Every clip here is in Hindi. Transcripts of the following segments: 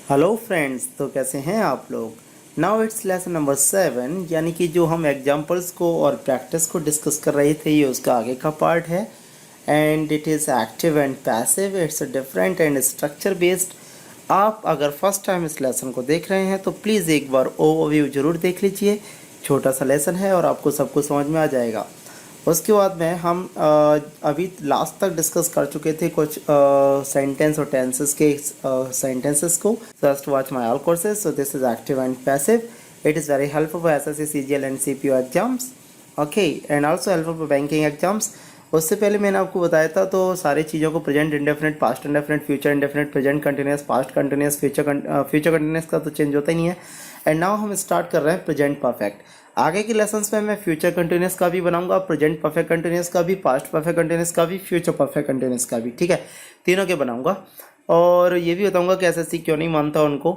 हेलो फ्रेंड्स, तो कैसे हैं आप लोग। नाउ इट्स लेसन नंबर 7, यानी कि जो हम एग्जांपल्स को और प्रैक्टिस को डिस्कस कर रहे थे, ये उसका आगे का पार्ट है। And it is active and passive, it's different and structure based. आप अगर फर्स्ट टाइम इस लेसन को देख रहे हैं तो प्लीज़ एक बार ओवरव्यू ज़रूर देख लीजिए। छोटा सा लेसन है और आपको सब कुछ समझ में आ जाएगा। उसके बाद में हम अभी लास्ट तक डिस्कस कर चुके थे कुछ सेंटेंस और टेंसेस के सेंटेंसेस को। Just watch my all courses. So this is active and passive. It is very helpful for SSC CGL and CPO exams, okay, and also helpful for banking exams. उससे पहले मैंने आपको बताया था तो सारी चीज़ों को present indefinite, past indefinite, future indefinite, present continuous, past continuous, future continuous का तो चेंज होता ही नहीं है। एंड नाउ हम स्टार्ट कर रहे हैं प्रेजेंट परफेक्ट। आगे के लेसन्स में मैं फ्यूचर कंटिन्यूस का भी बनाऊंगा, प्रेजेंट परफेक्ट कंटिन्यूस का भी, पास्ट परफेक्ट कंटिन्यूस का भी, फ्यूचर परफेक्ट कंटिन्यूस का भी, ठीक है, तीनों के बनाऊंगा। और ये भी बताऊंगा कि एसएससी क्यों नहीं मानता उनको।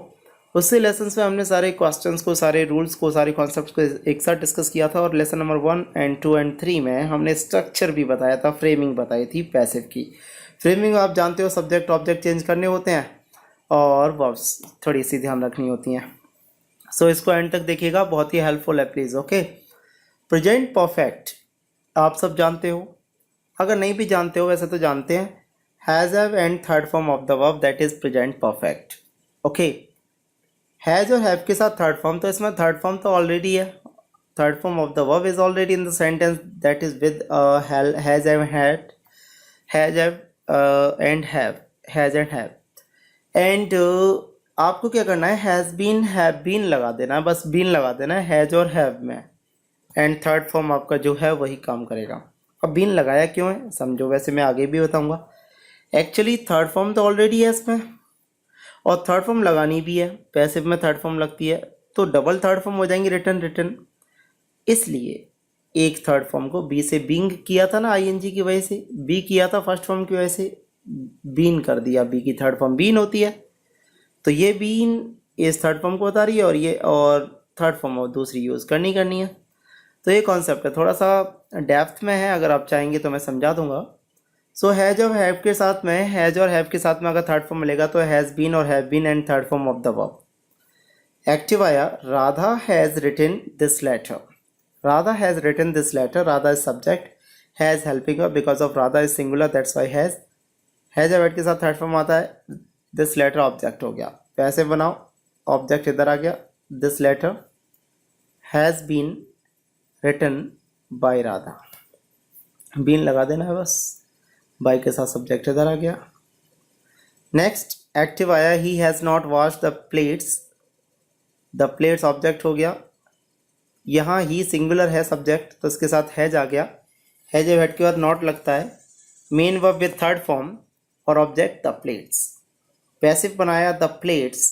उससे लेसन्स में हमने सारे क्वेश्चंस को, सारे रूल्स को, सारे कॉन्सेप्ट्स को एक साथ डिस्कस किया था। और लेसन नंबर 1 एंड 2 एंड 3 में हमने स्ट्रक्चर भी बताया था, फ्रेमिंग बताई थी पैसिव की। फ्रेमिंग आप जानते हो, सब्जेक्ट ऑब्जेक्ट चेंज करने होते हैं और वर्ब्स थोड़ी सी ध्यान रखनी होती हैं। सो इसको एंड तक देखिएगा, बहुत ही हेल्पफुल है प्लीज़, ओके। प्रेजेंट परफेक्ट आप सब जानते हो, अगर नहीं भी जानते हो वैसे तो जानते हैं। Has have and third form of the verb, that is present perfect, okay. Has और हैव के साथ थर्ड फॉर्म, तो इसमें थर्ड फॉर्म तो ऑलरेडी है। Third form of the verb is already in the sentence, that is with has and had, has and have, has and have. And आपको क्या करना है, हैज़ बीन, हैव बीन लगा देना है, बस बीन लगा देना है हैज़ और हैव में। एंड थर्ड फॉर्म आपका जो है वही काम करेगा। अब बीन लगाया क्यों है समझो, वैसे मैं आगे भी बताऊंगा। एक्चुअली थर्ड फॉर्म तो ऑलरेडी है इसमें, और थर्ड फॉर्म लगानी भी है। पैसिव में थर्ड फॉर्म लगती है तो डबल थर्ड फॉर्म हो जाएंगी, रिटर्न रिटर्न। इसलिए एक थर्ड फॉर्म को बी से बींग किया था ना, आईएनजी की वजह से, बी किया था फर्स्ट फॉर्म की वजह से, बीन कर दिया, बी की थर्ड फॉर्म बीन होती है। तो ये बीन इस थर्ड फॉर्म को बता रही है, और ये और थर्ड फॉर्म और दूसरी यूज़ करनी है। तो ये कॉन्सेप्ट है, थोड़ा सा डेप्थ में है, अगर आप चाहेंगे तो मैं समझा दूंगा। सो हैज और हैव के साथ में, हैज और हैव के साथ में अगर थर्ड फॉर्म मिलेगा तो हैज़ बीन और have been and third form of the verb. Active आया, Radha has written this letter. Radha has written this letter, Radha is subject, has helping because of Radha is singular, that's why has. Has या के साथ थर्ड फॉर्म आता है, दिस लेटर ऑब्जेक्ट हो गया। पैसे बनाओ, ऑब्जेक्ट इधर आ गया, this letter has been written by Radha, been लगा देना है बस, बाय के साथ सब्जेक्ट इधर आ गया। नेक्स्ट एक्टिव आया, he has not wash the plates, the plates object हो गया। यहाँ ही सिंगुलर है सब्जेक्ट, तो इसके साथ हैज आ गया। हैज हेड के बाद नॉट लगता है, main verb with third form और ऑब्जेक्ट द प्लेट्स। पैसिव बनाया, द प्लेट्स,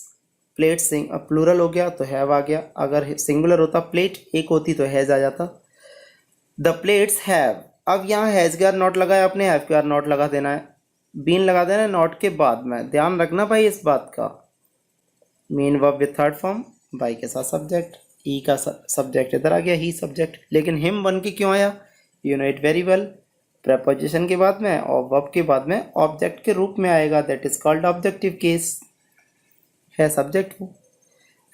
प्लेट्स प्लूरल हो गया तो हैव आ गया। अगर सिंगुलर होता, प्लेट एक होती तो हैज आ जाता। द प्लेट्स हैव, अब यहाँ हैज के बाद नॉट लगाया आपने, हैव के बाद नॉट लगा देना है, बीन लगा देना है नॉट के बाद में, ध्यान रखना भाई इस बात का। Main verb with third form, by के साथ सब्जेक्ट, ई का सब्जेक्ट इधर आ गया, ही सब्जेक्ट। लेकिन हिम बन के क्यों आया, you know it very well. Preposition के बाद में और वर्ब के बाद में ऑब्जेक्ट के रूप में आएगा, that is called objective case, है सब्जेक्ट को।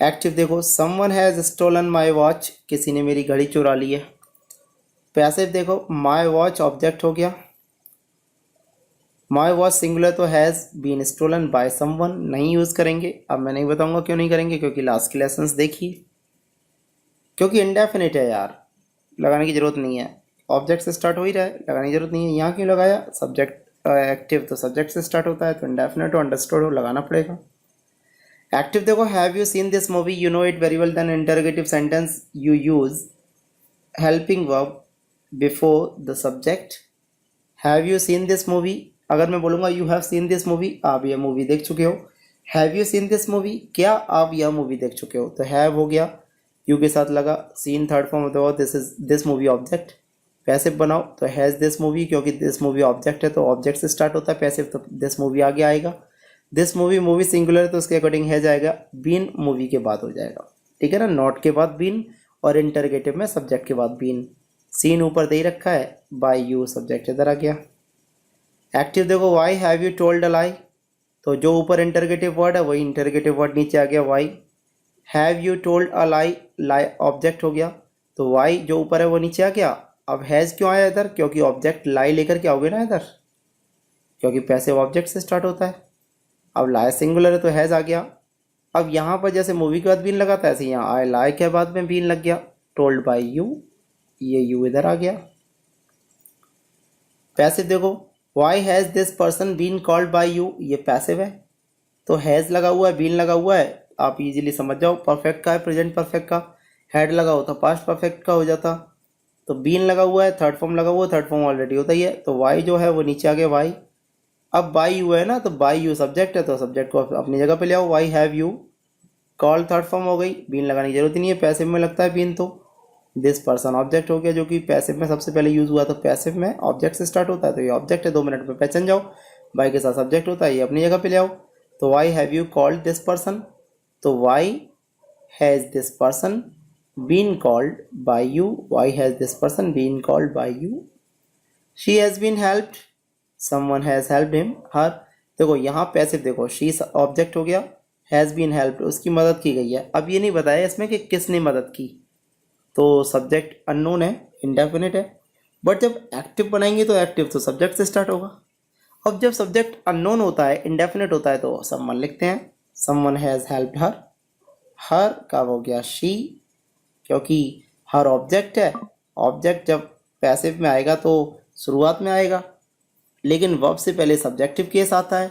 एक्टिव देखो, someone has stolen my watch, किसी ने मेरी घड़ी चुरा ली है। पैसिव देखो, माई वॉच ऑब्जेक्ट हो गया, माई वॉच सिंगुलर तो has been stolen by someone, नहीं यूज़ करेंगे। अब मैं नहीं बताऊंगा क्यों नहीं करेंगे, क्योंकि लास्ट के लेसन्स देखिए, क्योंकि इंडेफिनिट है यार, लगाने की ज़रूरत नहीं है। ऑब्जेक्ट से स्टार्ट हो ही रहा है, लगाने की ज़रूरत नहीं है। यहाँ क्यों लगाया, सब्जेक्ट एक्टिव तो सब्जेक्ट से स्टार्ट होता है, तो इंडेफिनिट हो, अंडरस्टूड हो, लगाना पड़ेगा। एक्टिव देखो, have you seen this movie, you know it very well, then interrogative sentence you use helping verb before the subject. Have you seen this movie, अगर मैं बोलूँगा you have seen this movie, आप यह मूवी देख चुके हो। Have you seen this movie, क्या आप यह मूवी देख चुके हो, तो हैव हो गया, यू के साथ लगा, सीन थर्ड फॉर्म होता है, this is this movie object. Passive बनाओ तो हैज़ दिस मूवी, क्योंकि दिस मूवी ऑब्जेक्ट है तो ऑब्जेक्ट से स्टार्ट होता है पैसिव, तो दिस मूवी आगे आएगा। दिस मूवी, मूवी सिंगुलर है तो उसके अकॉर्डिंग है जाएगा, बीन मूवी के बाद हो जाएगा, ठीक है ना, नॉट के बाद बीन, और इंटरगेटिव में सब्जेक्ट के बाद बीन। सीन ऊपर दे ही रखा है, बाय यू सब्जेक्ट इधर आ गया। एक्टिव देखो, why have you told a lie, तो जो ऊपर इंटरगेटिव वर्ड है वही इंटरगेटिव वर्ड नीचे आ गया why. Have you told a lie, lie object हो गया, तो वाई जो ऊपर है वो नीचे आ गया। अब हैज़ क्यों आया इधर, क्योंकि ऑब्जेक्ट लाई लेकर के आओगे ना इधर, क्योंकि पैसिव ऑब्जेक्ट से स्टार्ट होता है। अब लाई सिंगुलर है तो हैज़ आ गया। अब यहाँ पर जैसे मूवी के बाद बीन लगा था ऐसे यहाँ आई लाई के बाद में बीन लग गया। टोल्ड बाई यू, ये यू इधर आ गया। पैसिव देखो, why has this person been called by you, ये पैसिव है, तो हैज़ लगा हुआ है, बीन लगा हुआ है, आप इजीली समझ जाओ। परफेक्ट का है, प्रेजेंट परफेक्ट का, हैड लगा होता पास्ट परफेक्ट का हो जाता, तो बीन लगा हुआ है, थर्ड फॉर्म लगा हुआ है, थर्ड फॉर्म ऑलरेडी होता ही है, तो वाई जो है वो नीचे आ गया वाई। अब बाई यू है ना, तो बाई यू सब्जेक्ट है, तो सब्जेक्ट को अपनी जगह पे ले आओ, Y have you call third form हो गई, बीन लगाने की जरूरत नहीं है, पैसिव में लगता है बीन। तो दिस पर्सन ऑब्जेक्ट हो गया जो कि पैसिव में सबसे पहले यूज हुआ, तो पैसिव में ऑब्जेक्ट से स्टार्ट होता है, तो ये ऑब्जेक्ट है, 2 मिनट में पहचान जाओ। बाई के साथ सब्जेक्ट होता है, ये अपनी जगह पे ले आओ, तो why have you called this person, तो why has this person been called by you, why has this person been called by you. She has been helped, someone has helped him, her. देखो यहाँ पैसिव देखो, शी ऑब्जेक्ट हो गया, हैज़ बीन हेल्प्ड उसकी मदद की गई है। अब ये नहीं बताया इसमें कि किसने मदद की, तो सब्जेक्ट अननोन है, इंडेफिनिट है, बट जब एक्टिव बनाएंगे तो एक्टिव तो सब्जेक्ट से स्टार्ट होगा। अब जब सब्जेक्ट अननोन होता है, इंडेफिनिट होता है, तो समवन लिखते हैं, समवन हैज़ हेल्प्ड हर। हर का हो गया शी, क्योंकि हर ऑब्जेक्ट है, ऑब्जेक्ट जब पैसिव में आएगा तो शुरुआत में आएगा, लेकिन वर्ब से पहले सब्जेक्टिव केस आता है,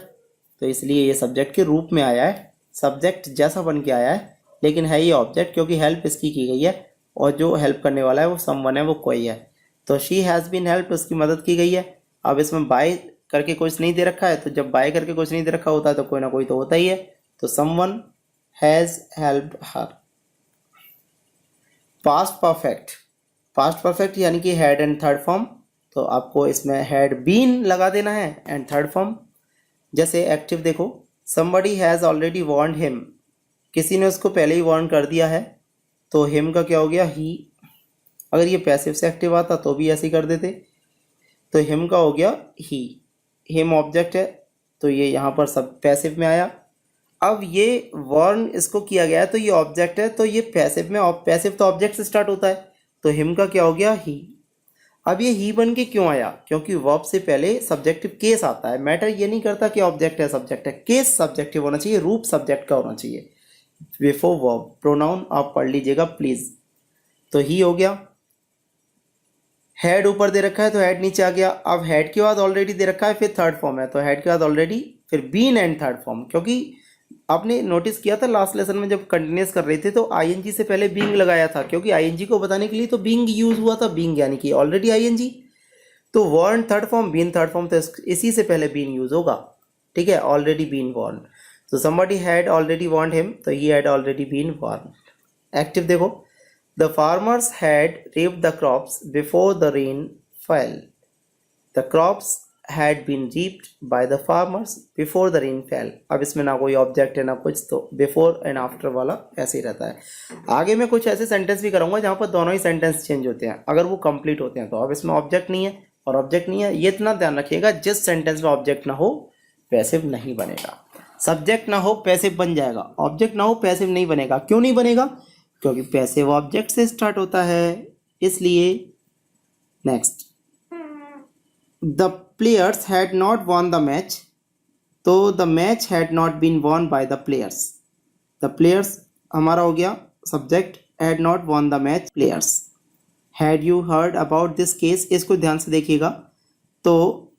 तो इसलिए ये सब्जेक्ट के रूप में आया है, सब्जेक्ट जैसा बन के आया है, लेकिन है ये ऑब्जेक्ट, क्योंकि हेल्प इसकी की गई है, और जो हेल्प करने वाला है वो समवन है, वो कोई है, तो शी हैज़ बीन हेल्प उसकी मदद की गई है। अब इसमें बाय करके कुछ नहीं दे रखा है, तो जब बाय करके कुछ नहीं दे रखा होता है तो कोई ना कोई तो होता ही है, तो someone has helped her. Past perfect, past perfect यानी कि हैड एंड थर्ड फॉर्म, तो आपको इसमें हैड बीन लगा देना है एंड थर्ड फॉर्म। जैसे एक्टिव देखो, somebody has already warned him, किसी ने उसको पहले ही वार्न कर दिया है, तो हिम का क्या हो गया ही। अगर ये पैसिव से एक्टिव आता तो भी ऐसे ही कर देते, तो हिम का हो गया ही, हिम ऑब्जेक्ट है, तो ये यहाँ पर सब पैसिव में आया। अब ये वार्न इसको किया गया है, तो ये ऑब्जेक्ट है, तो ये पैसिव में, पैसिव तो ऑब्जेक्ट से स्टार्ट होता है, तो हिम का क्या हो गया ही। अब ये ही बन के क्यों आया, क्योंकि वर्ब से पहले सब्जेक्टिव केस आता है। मैटर ये नहीं करता कि ऑब्जेक्ट है सब्जेक्ट है, केस सब्जेक्टिव होना चाहिए, रूप सब्जेक्ट का होना चाहिए बिफोर वर्ब। प्रोनाउन आप पढ़ लीजिएगा प्लीज। तो ही हो गया, हेड ऊपर दे रखा है तो हेड नीचे आ गया। अब हेड के बाद ऑलरेडी दे रखा है, फिर थर्ड फॉर्म है, तो हेड के बाद ऑलरेडी, फिर बीन एंड थर्ड फॉर्म। क्योंकि आपने नोटिस किया था लास्ट लेसन में जब कंटिन्यूस कर रहे थे तो आईएनजी से पहले बीइंग लगाया था, क्योंकि आईएनजी को बताने के लिए तो बीइंग यूज हुआ था, बीइंग यानी कि ऑलरेडी आईएनजी, तो warn third form, been third form, तो इसी से पहले बीन यूज होगा, ठीक है, ऑलरेडी बीन वॉर्न। तो somebody had already warned him, तो he had already been warned। Active देखो, the farmers had reaped the crops before the rain fell, the crops had been reaped by the farmers before the rain fell। अब इसमें ना कोई ऑब्जेक्ट है ना कुछ, तो बिफोर एंड आफ्टर वाला ऐसे ही रहता है। आगे मैं कुछ ऐसे सेंटेंस भी करूंगा जहाँ पर दोनों ही सेंटेंस चेंज होते हैं, अगर वो कंप्लीट होते हैं तो। अब इसमें ऑब्जेक्ट नहीं है और ऑब्जेक्ट नहीं है, ये इतना ध्यान रखिएगा, जिस सेंटेंस में ऑब्जेक्ट ना हो पैसिव नहीं बनेगा, सब्जेक्ट ना हो पैसिव बन जाएगा, ऑब्जेक्ट ना हो पैसिव नहीं बनेगा। क्यों नहीं बनेगा, क्योंकि पैसिव ऑब्जेक्ट से स्टार्ट होता है, इसलिए। Next, the players had not won the match, तो the match had not been won by the players. The players हमारा हो गया subject, had not won the match players. Had you heard about this case, इसको ध्यान से देखिएगा, तो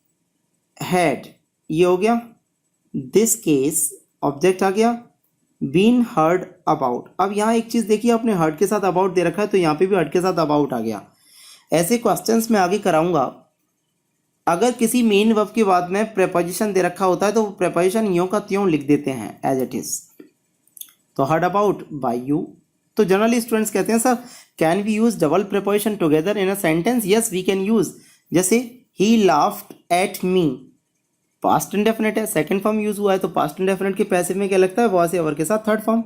हैड ये हो गया, दिस केस ऑब्जेक्ट आ गया, बीन हर्ड अबाउट। अब यहाँ एक चीज देखिए, आपने हर्ड के साथ अबाउट दे रखा है, तो यहाँ पे भी हर्ड के साथ अबाउट आ गया। ऐसे क्वेश्चंस में आगे कराऊंगा, अगर किसी मेन वर्ब के बाद में प्रेपोजिशन दे रखा होता है तो प्रेपोजिशन यों का त्यों लिख देते हैं एज इट इज। तो हर्ड अबाउट बाय यू, तो जनरली स्टूडेंट्स कहते हैं sir can we use double preposition together in a sentence. Yes we can use, जैसे he laughed at me, past indefinite है, सेकंड फॉर्म यूज हुआ है, तो पास्ट इंडेफिनिट के पैसिव में क्या लगता है, वॉज एवर के साथ थर्ड फॉर्म।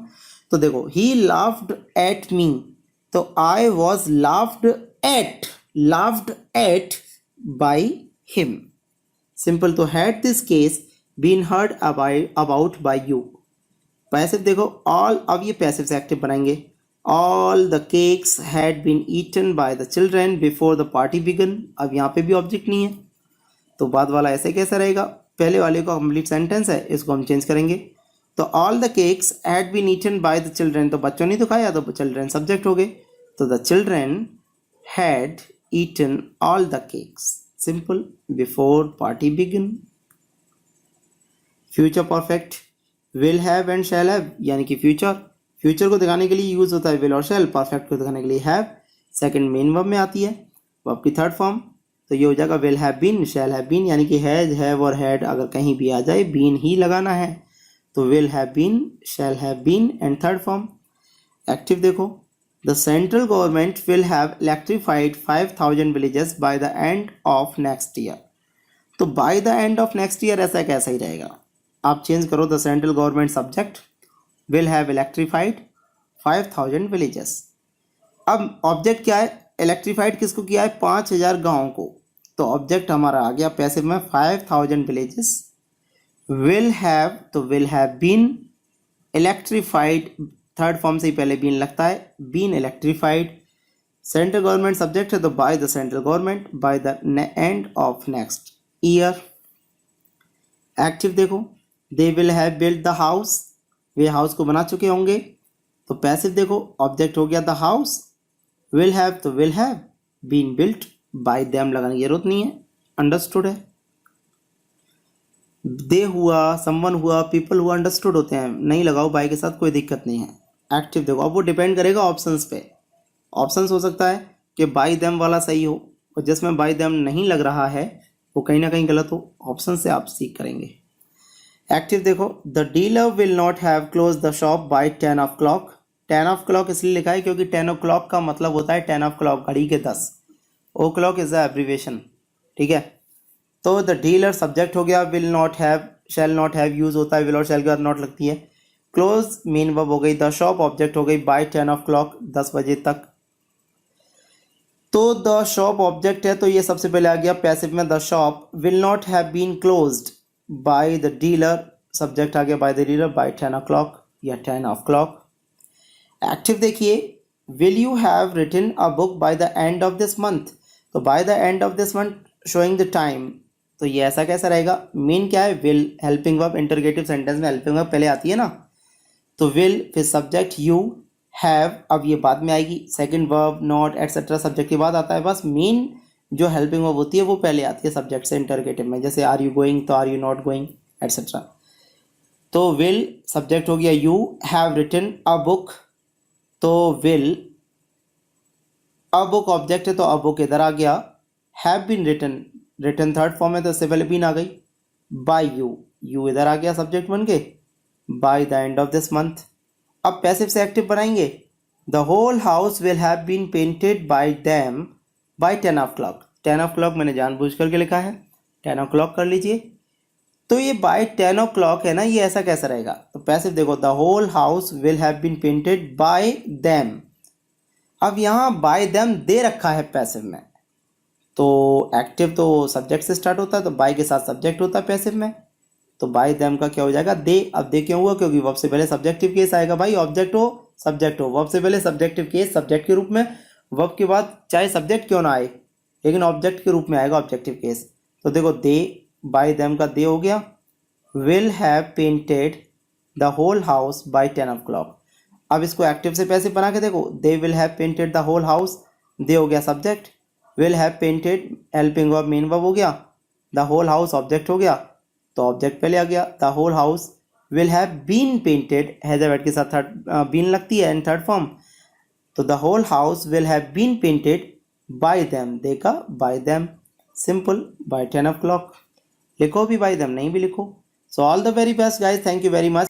तो देखो, ही लाफ्ड एट मी, तो I was laughed at by him, simple. तो had this case been heard about by you. Passive देखो ऑल, अब ये पैसिव से एक्टिव बनाएंगे। All the cakes had been eaten by the children before the party began. अब यहाँ पे भी ऑब्जेक्ट नहीं है तो बाद वाला ऐसे कैसा रहेगा, पहले वाले का कंप्लीट सेंटेंस है, इसको हम चेंज करेंगे। तो all the cakes had been eaten by the children, तो बच्चों ने तो खाया, तो चिल्ड्रेन सब्जेक्ट हो गए। तो the children had eaten all the cakes, simple, before party begin. Future perfect, will have and shall have, यानी कि फ्यूचर को दिखाने के लिए यूज होता है विल और शैल, परफेक्ट को दिखाने के लिए हैव। सेकंड मेन वर्ब में आती है, वर्ब की थर्ड फॉर्म, तो ये हो जाएगा will have been, shall have been, यानी कि हैज, हैव और हैड अगर कहीं भी आ जाए बीन ही लगाना है, तो will have been, shall have been and third form. Active देखो, the central government will have electrified 5000 villages by the end of next year. तो by the end of next year ऐसा कैसा ही रहेगा, आप चेंज करो the central government subject, will have electrified 5000 villages. अब ऑब्जेक्ट क्या है, इलेक्ट्रीफाइड किसको किया है, 5000 गाँव को, तो ऑब्जेक्ट हमारा आ गया पैसिव में 5000 विलेजेस। विल हैव, तो will have been electrified, third form से ही पहले बीन लगता है, been electrified. Central government subject है तो by the central government, by the end of next year. Active देखो, they will have built the house, वे हाउस को बना चुके होंगे, तो पैसिव देखो ऑब्जेक्ट हो गया द हाउस, विल हैव तो will have been built, by them लगाने की जरूरत नहीं है, अंडरस्टूड है। दे हुआ, समवन हुआ, पीपल हुआ, अंडरस्टूड होते हैं, नहीं लगाओ बाय के साथ, कोई दिक्कत नहीं है। एक्टिव देखो, अब वो डिपेंड करेगा ऑप्शंस पे, ऑप्शंस हो सकता है कि बाय देम वाला सही हो और जिसमें बाय देम नहीं लग रहा है वो कहीं ना कहीं गलत हो, ऑप्शन से आप सीख करेंगे। एक्टिव देखो, the dealer will not have close the shop by 10 o'clock। 10 o'clock इसलिए लिखा है क्योंकि 10 o'clock का मतलब होता है 10 o'clock, घड़ी के 10, ओ क्लॉक इज द एब्रीवेशन, ठीक है। तो द डीलर सब्जेक्ट हो गया, will not have, shall not have use होता है, विल और शैल के बाद नॉट लगती है। क्लोज मेन वर्ब हो गई, द शॉप ऑब्जेक्ट हो गई, बाय 10 o'clock 10 बजे तक। तो द शॉप ऑब्जेक्ट है तो ये सबसे पहले आ गया पैसिव में, the shop will not have been closed by the dealer, subject आ गया by the dealer, bye 10 o'clock या 10 o'clock। एक्टिव देखिए, will you have written a book by the end of this month, तो by the end of this month showing the time, तो ये ऐसा कैसा रहेगा, मेन क्या है will, helping verb, interrogative sentence में हेल्पिंग वर्ब पहले आती है ना, तो विल फिर सब्जेक्ट यू, हैव अब ये बाद में आएगी, second verb not etcetera subject के बाद आता है, बस मेन जो हेल्पिंग वर्ब होती है वो पहले आती है सब्जेक्ट से इंटरोगेटिव में, जैसे आर यू गोइंग तो are you not going etcetera. तो विल सब्जेक्ट हो गया you, have written a book, तो विल, अ बुक ऑब्जेक्ट है तो अ बुक इधर आ गया, have been written, written third form है तो इससे पहले बीन आ गई, बाय यू, यू इधर आ गया सब्जेक्ट बन के, by the end of this month. अब पैसिव से एक्टिव बनाएंगे, the whole house will have been painted by them by 10 o'clock। 10 o'clock मैंने जानबूझ करके लिखा है, 10 o'clock कर लीजिए। तो ये बाय 10 o'clock है ना, ये ऐसा कैसा रहेगा, तो पैसिव देखो, the whole house will have been painted by them. अब यहाँ बाय देम दे रखा है पैसिव में, तो एक्टिव तो सब्जेक्ट से स्टार्ट होता है तो बाय के साथ सब्जेक्ट होता है पैसिव में, तो बाय देम का क्या हो जाएगा दे। अब दे क्यों हुआ, क्योंकि वर्ब से पहले सब्जेक्टिव केस आएगा, भाई ऑब्जेक्ट हो सब्जेक्ट हो, वर्ब से पहले सब्जेक्टिव केस सब्जेक्ट के रूप में, वर्ब के बाद चाहे सब्जेक्ट क्यों ना आए लेकिन ऑब्जेक्ट के रूप में आएगा ऑब्जेक्टिव केस। तो देखो दे, बाय देम का दे हो गया, will have painted the whole house by 10 o'clock। अब इसको एक्टिव से पैसिव बना के देखो, they will have painted the whole house, they हो गया subject, will have painted helping verb main verb हो गया, द होल हाउस ऑब्जेक्ट हो गया, तो ऑब्जेक्ट पहले आ गया, the whole house will have been painted, has के साथ बीन लगती है इन थर्ड फॉर्म, तो the whole house will have been painted by them, देखा by them, simple, by 10 o'clock। लिखो भी बाय देम, नहीं भी लिखो। So all the very best guys, thank you very much.